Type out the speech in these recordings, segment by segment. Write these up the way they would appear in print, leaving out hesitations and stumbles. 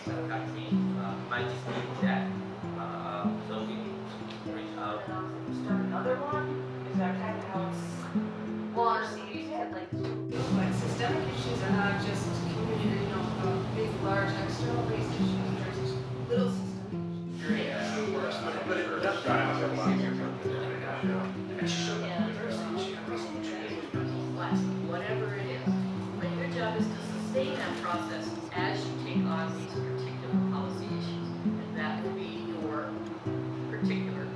country might just need that. So we reach out. Start another one? Is that kind of how it's? Well, you said like systemic issues are not just community, big, large external-based issues. There's little systemic whatever it is. But your job is to sustain that process as you take on these particular policy issues. And that will be your particular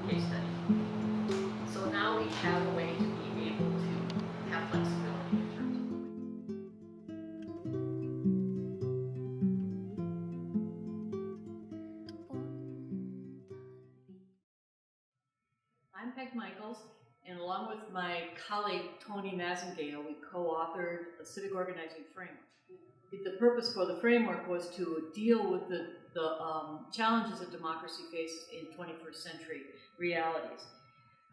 case study. So now we have a way to be able to have flexibility in terms of I'm Peg Michels, and along with my colleague Tony Mazengale, we co-authored a civic organizing framework. The purpose for the framework was to deal with the challenges that democracy faces in 21st century realities.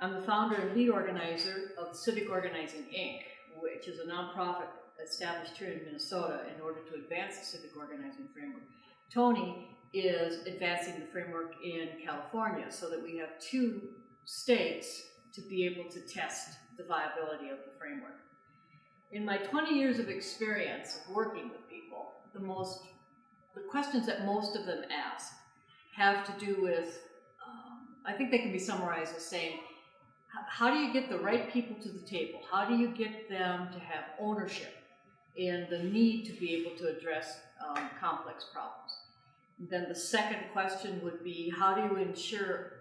I'm the founder and lead organizer of Civic Organizing, Inc., which is a nonprofit established here in Minnesota in order to advance the civic organizing framework. Tony is advancing the framework in California so that we have 2 states to be able to test the viability of the framework. In my 20 years of experience of working with people, the questions that most of them ask have to do with, I think they can be summarized as saying, how do you get the right people to the table? How do you get them to have ownership in the need to be able to address complex problems? And then the second question would be, how do you ensure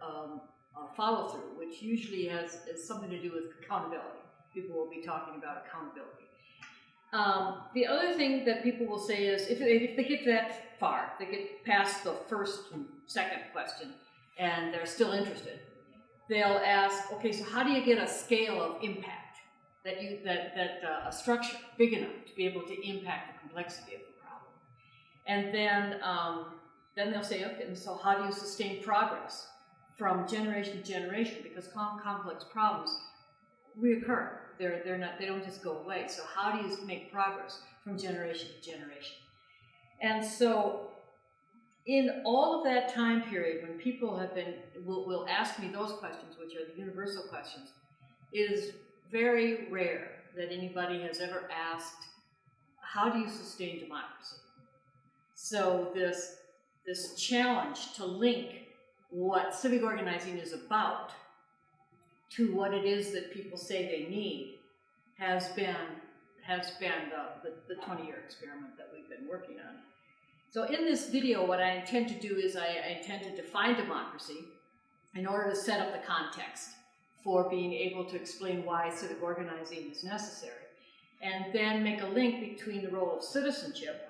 follow-through, which usually has something to do with accountability. People will be talking about accountability. The other thing that people will say is, if they get that far, they get past the first and second question, and they're still interested, they'll ask, okay, so how do you get a scale of impact, a structure big enough to be able to impact the complexity of the problem? And then they'll say, okay, so how do you sustain progress from generation to generation, because complex problems reoccur. They don't just go away. So how do you make progress from generation to generation? And so in all of that time period, when people will ask me those questions, which are the universal questions, it is very rare that anybody has ever asked, how do you sustain democracy? So this challenge to link what civic organizing is about to what it is that people say they need has been the 20-year experiment that we've been working on. So in this video, what I intend to do is I intend to define democracy in order to set up the context for being able to explain why civic organizing is necessary, and then make a link between the role of citizenship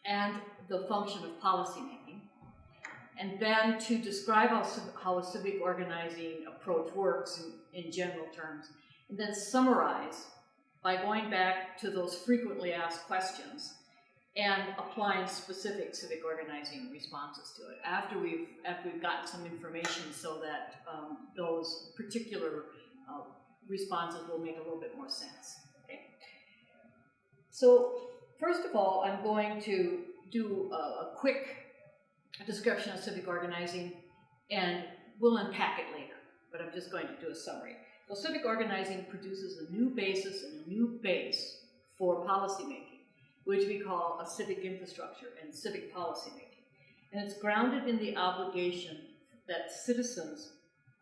and the function of policymaking. And then to describe how a civic organizing approach works in general terms, and then summarize by going back to those frequently asked questions and applying specific civic organizing responses to it after we've gotten some information, so that those particular responses will make a little bit more sense. Okay. So first of all, I'm going to do a quick description of civic organizing, and we'll unpack it later, but I'm just going to do a summary. So civic organizing produces a new basis and a new base for policymaking, which we call a civic infrastructure and civic policymaking. And it's grounded in the obligation that citizens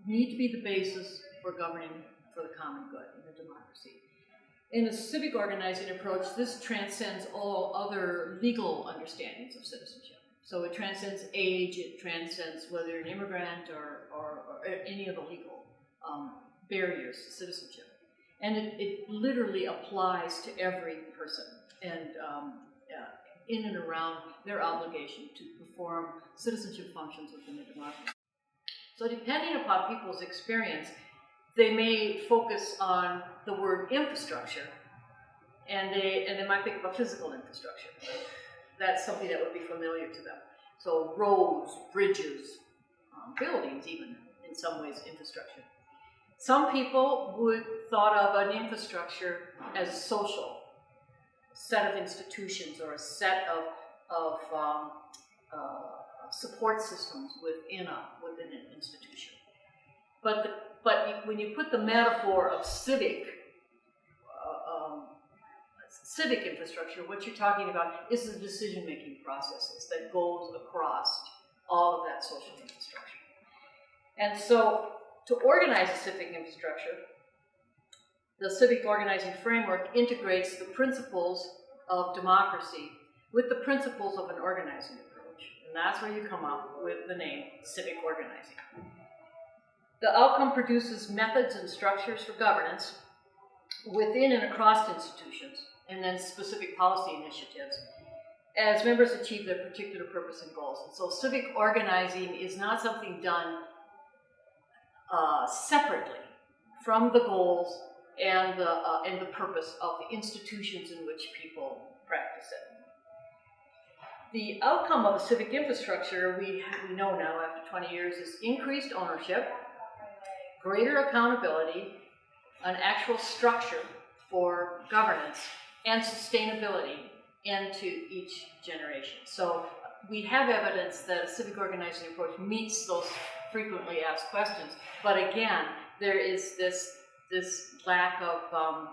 need to be the basis for governing for the common good in a democracy. In a civic organizing approach, this transcends all other legal understandings of citizenship. So it transcends age, it transcends whether you're an immigrant or any of the legal barriers to citizenship. And it literally applies to every person, and in and around their obligation to perform citizenship functions within the democracy. So depending upon people's experience, they may focus on the word infrastructure, and they might think of a physical infrastructure. That's something that would be familiar to them. So roads, bridges, buildings even, in some ways, infrastructure. Some people would thought of an infrastructure as social, a set of institutions or a set of support systems within an institution. But when you put the metaphor of civic infrastructure, what you're talking about is the decision-making processes that goes across all of that social infrastructure. And so, to organize a civic infrastructure, the civic organizing framework integrates the principles of democracy with the principles of an organizing approach. And that's where you come up with the name civic organizing. The outcome produces methods and structures for governance within and across institutions, and then specific policy initiatives as members achieve their particular purpose and goals. And so civic organizing is not something done separately from the goals and the purpose of the institutions in which people practice it. The outcome of a civic infrastructure, we know now after 20 years, is increased ownership, greater accountability, an actual structure for governance, and sustainability into each generation. So we have evidence that a civic organizing approach meets those frequently asked questions, but again, there is this lack of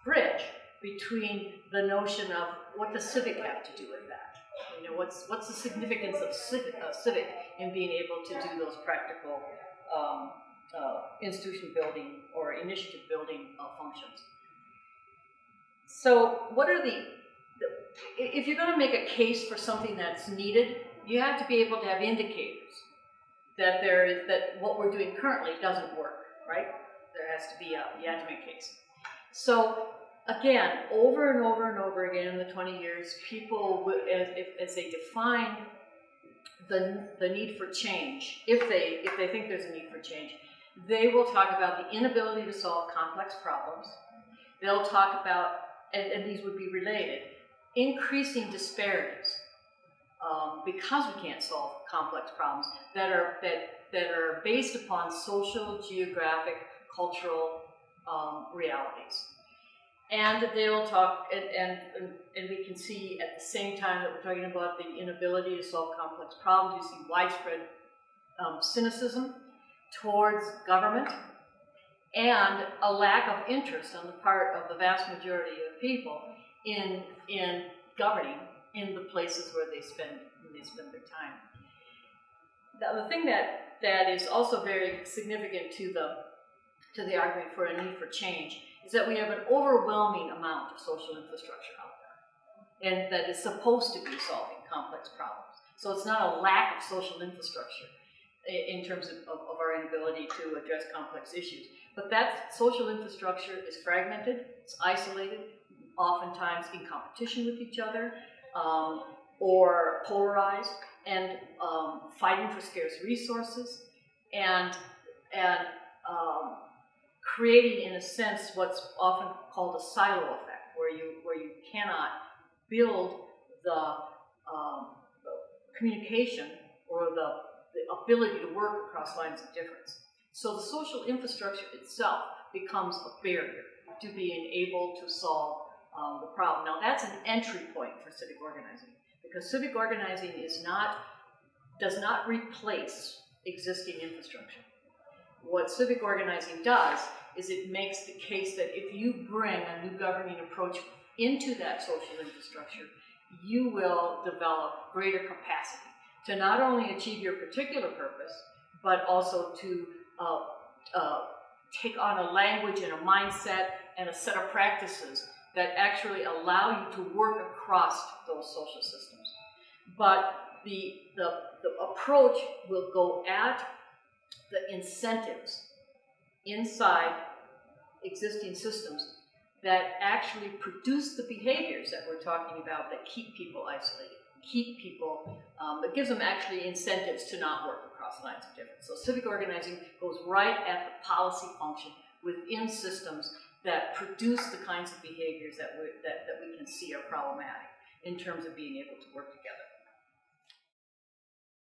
bridge between the notion of what does civic have to do with that. You know, what's the significance of civic in being able to do those practical institution building or initiative building functions. So what are if you're going to make a case for something that's needed, you have to be able to have indicators that what we're doing currently doesn't work, right? There has to be you have to make a case. So again, over and over and over again in the 20 years, people, as they define the need for change, if they think there's a need for change, they will talk about the inability to solve complex problems. They'll talk about, and these would be related, increasing disparities because we can't solve complex problems that are based upon social, geographic, cultural realities. And they'll talk, and we can see at the same time that we're talking about the inability to solve complex problems, you see widespread cynicism towards government and a lack of interest on the part of the vast majority of people in governing in the places where they spend their time. Now, the thing that is also very significant to the argument for a need for change is that we have an overwhelming amount of social infrastructure out there, and that is supposed to be solving complex problems. So it's not a lack of social infrastructure in terms of our inability to address complex issues, but that social infrastructure is fragmented, it's isolated, oftentimes in competition with each other, or polarized, and fighting for scarce resources, and creating, in a sense, what's often called a silo effect, where you cannot build the communication or the ability to work across lines of difference. So the social infrastructure itself becomes a barrier to being able to solve the problem. Now that's an entry point for civic organizing, because civic organizing does not replace existing infrastructure. What civic organizing does is it makes the case that if you bring a new governing approach into that social infrastructure, you will develop greater capacity to not only achieve your particular purpose, but also to take on a language and a mindset and a set of practices that actually allow you to work across those social systems. But the approach will go at the incentives inside existing systems that actually produce the behaviors that we're talking about that keep people isolated, keep people, that gives them actually incentives to not work across lines of difference. So civic organizing goes right at the policy function within systems that produce the kinds of behaviors that we can see are problematic in terms of being able to work together.